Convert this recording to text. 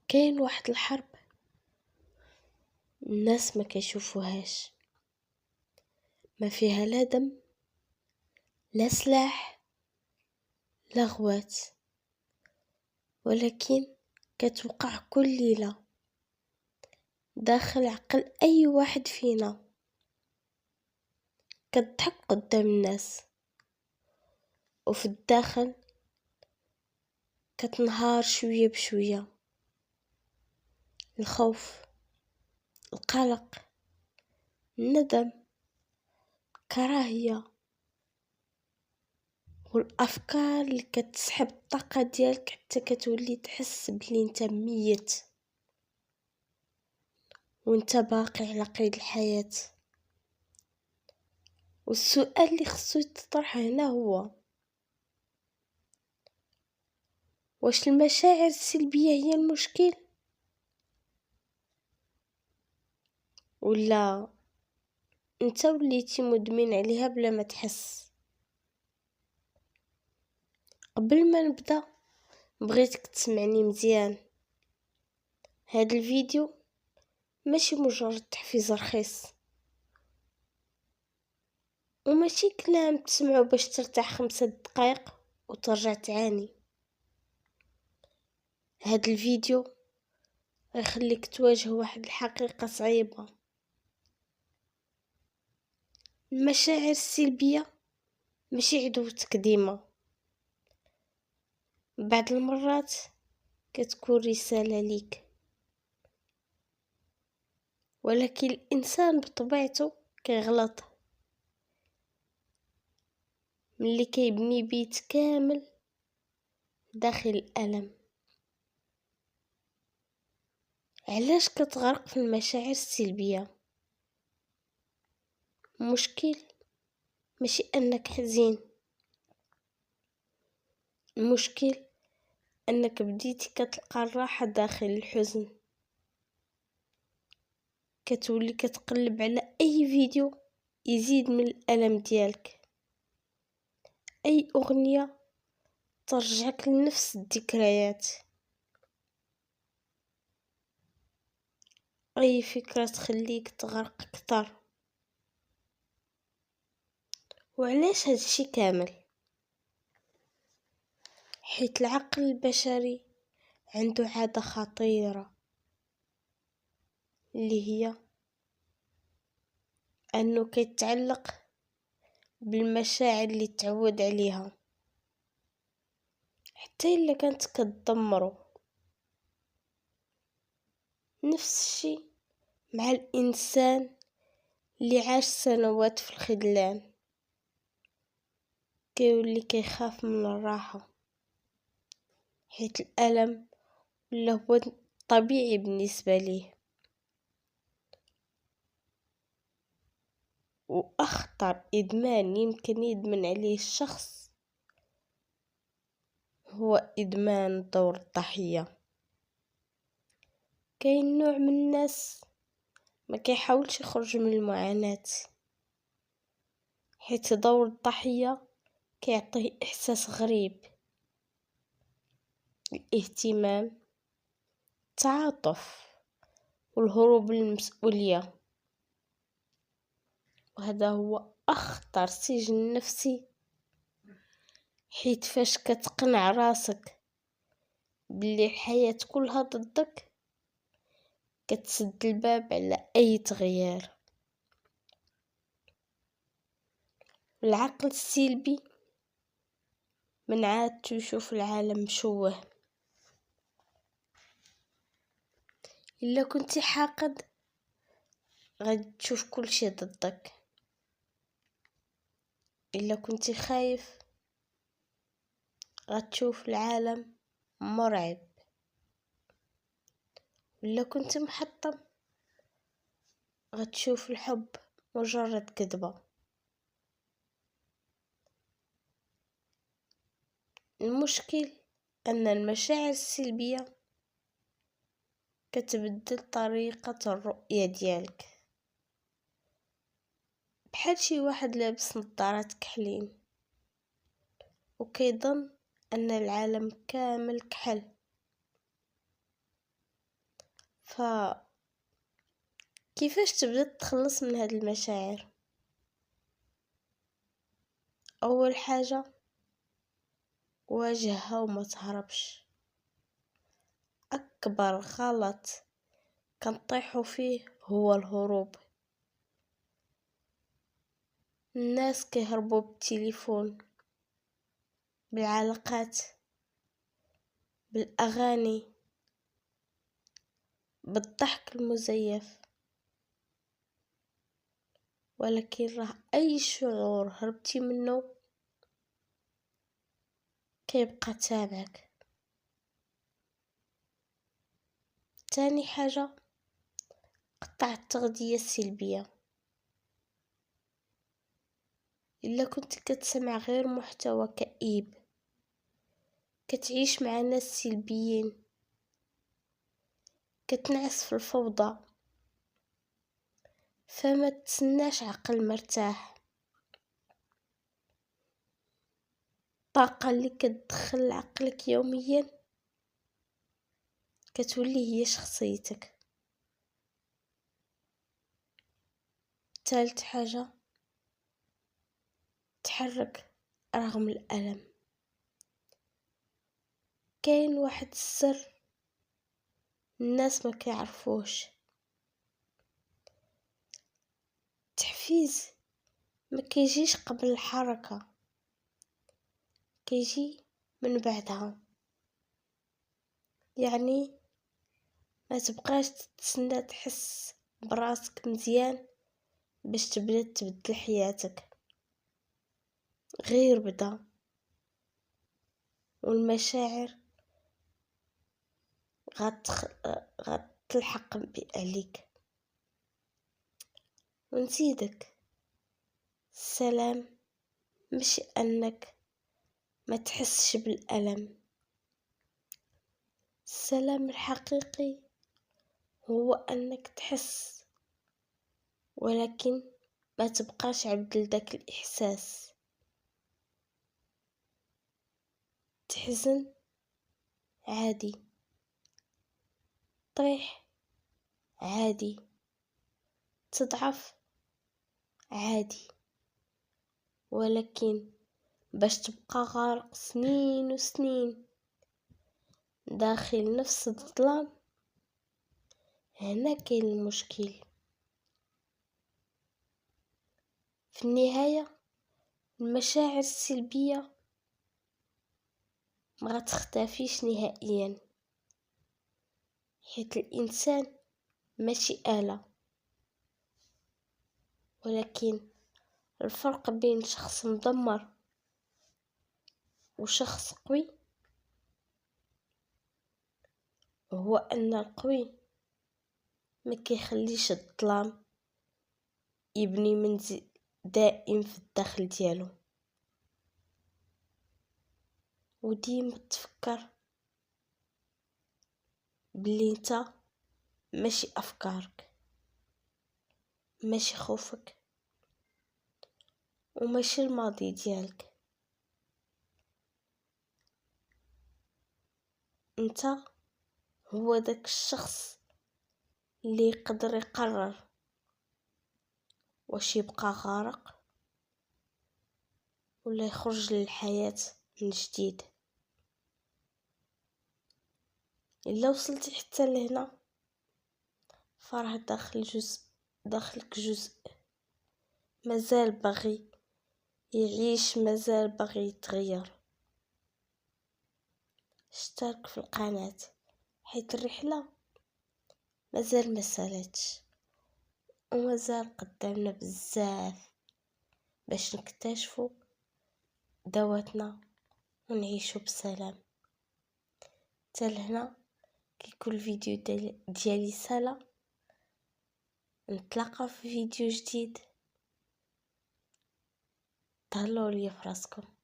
كاين واحد الحرب الناس ما كيشوفوهاش، ما فيها لا دم لا سلاح لا غوات، ولكن كتوقع كل ليلة داخل عقل اي واحد فينا. كتضحك قدام الناس وفي الداخل كتنهار شوية بشوية. الخوف، القلق، الندم، الكراهية والافكار اللي كتسحب الطاقة ديالك حتى كتولي تحس بلي انت ميت وانت باقي على قيد الحياة. والسؤال اللي خصو يتطرح هنا هو: واش المشاعر السلبية هي المشكل، ولا انت وليتي مدمن عليها بلا ما تحس؟ قبل ما نبدا بغيتك تسمعني مزيان. هذا الفيديو ماشي مجرد تحفيز رخيص، وماشي كلام تسمعه باش ترتاح 5 دقايق وترجع تعاني. هذا الفيديو غيخليك تواجه واحد الحقيقة صعيبة: المشاعر السلبية ماشي عدوتك ديما، بعض المرات كتكون رسالة ليك. ولكن الإنسان بطبيعته كيغلط ملي كيبني بيت كامل داخل الألم. علاش كتغرق في المشاعر السلبية؟ المشكل ماشي أنك حزين، المشكل أنك بديتي كتلقى الراحة داخل الحزن. كتولي كتقلب على أي فيديو يزيد من الألم ديالك، أي أغنية ترجعك لنفس الذكريات، أي فكرة تخليك تغرق أكتر. وعلاش هادشي كامل؟ حيت العقل البشري عنده عادة خطيرة اللي هي أنه كيتعلق بالمشاعر اللي تعود عليها حتى إلا كانت كتدمرو. نفس الشي مع الإنسان اللي عاش سنوات في الخذلان، كيولي كيخاف من الراحة حيت الألم ولا هو طبيعي بالنسبة ليه. وأخطر إدمان يمكن يدمن عليه الشخص هو إدمان دور الضحية. كاين نوع من الناس ما كيحاولش يخرج من المعاناة حيت دور الضحية كيعطيه إحساس غريب: الاهتمام، التعاطف، والهروب من المسؤولية. وهذا هو أخطر سجن نفسي، حيت فاش كتقنع راسك باللي الحياة كلها ضدك كتسد الباب على أي تغيير. العقل السلبي من عادته يشوف العالم مشوه. إلا كنتي حاقد غادي تشوف كل شيء ضدك، إلا كنتي خايف غتشوف العالم مرعب، إلا كنت محطم غتشوف الحب مجرد كذبة. المشكل أن المشاعر السلبية كتبدل طريقة الرؤية ديالك، بحال شي واحد لابس نظارات كحلين وكيظن أن العالم كامل كحل. كيفاش تبدأ تتخلص من هاد المشاعر؟ أول حاجة، واجهها وما تهربش. أكبر غلط كنطيحو فيه هو الهروب. الناس كيهربوا بالتليفون، بالعلاقات، بالأغاني، بالضحك المزيف، ولكن راه أي شعور هربتي منه كيبقى تابعك. تاني حاجة، قطع التغذية السلبية. إلا كنت كتسمع غير محتوى كئيب، كتعيش مع ناس سلبيين، كتنعس في الفوضى، فما تسناش عقل مرتاح. الطاقة اللي كتدخل عقلك يوميا كتولي هي شخصيتك. ثالث حاجة، تحرك رغم الألم. كاين واحد السر الناس ما كيعرفوش، التحفيز ما كيجيش قبل الحركة، كيجي من بعدها. يعني ما تبقاش تتسنى تحس براسك مزيان باش تبدا تبدل حياتك، غير بدا والمشاعر غتلحق عليك. ونزيدك، السلام مش انك ما تحسش بالألم. السلام الحقيقي هو انك تحس، ولكن ما تبقاش عبد لداك الإحساس. تحزن عادي، طيح عادي، تضعف عادي، ولكن باش تبقى غارق سنين وسنين داخل نفس الظلام، هنا كاين المشكل. في النهاية، المشاعر السلبية ما غتختفيش نهائيا، حيت الإنسان ماشي آلة. ولكن الفرق بين شخص مدمر وشخص قوي هو أن القوي ما كيخليش الظلام يبني منزل دائم في الداخل ديالو. وديما تفكر بلي انت ماشي أفكارك، ماشي خوفك، وماشي الماضي ديالك. انت هو داك الشخص اللي يقدر يقرر واش يبقى غارق ولا يخرج للحياة من جديد. إلا وصلتي حتى لهنا، فراه داخلك جزء مازال باغي يعيش، مازال باغي يتغير. اشترك في القناة حيت الرحلة مازال ما سالتش، ومازال قدامنا بزاف باش نكتشفوا ذواتنا ونعيشوا بسلام. حتى لهنا كيكون الفيديو ديالي سالا. نتلاقى في فيديو جديد. تهلاو ليا فراسكم.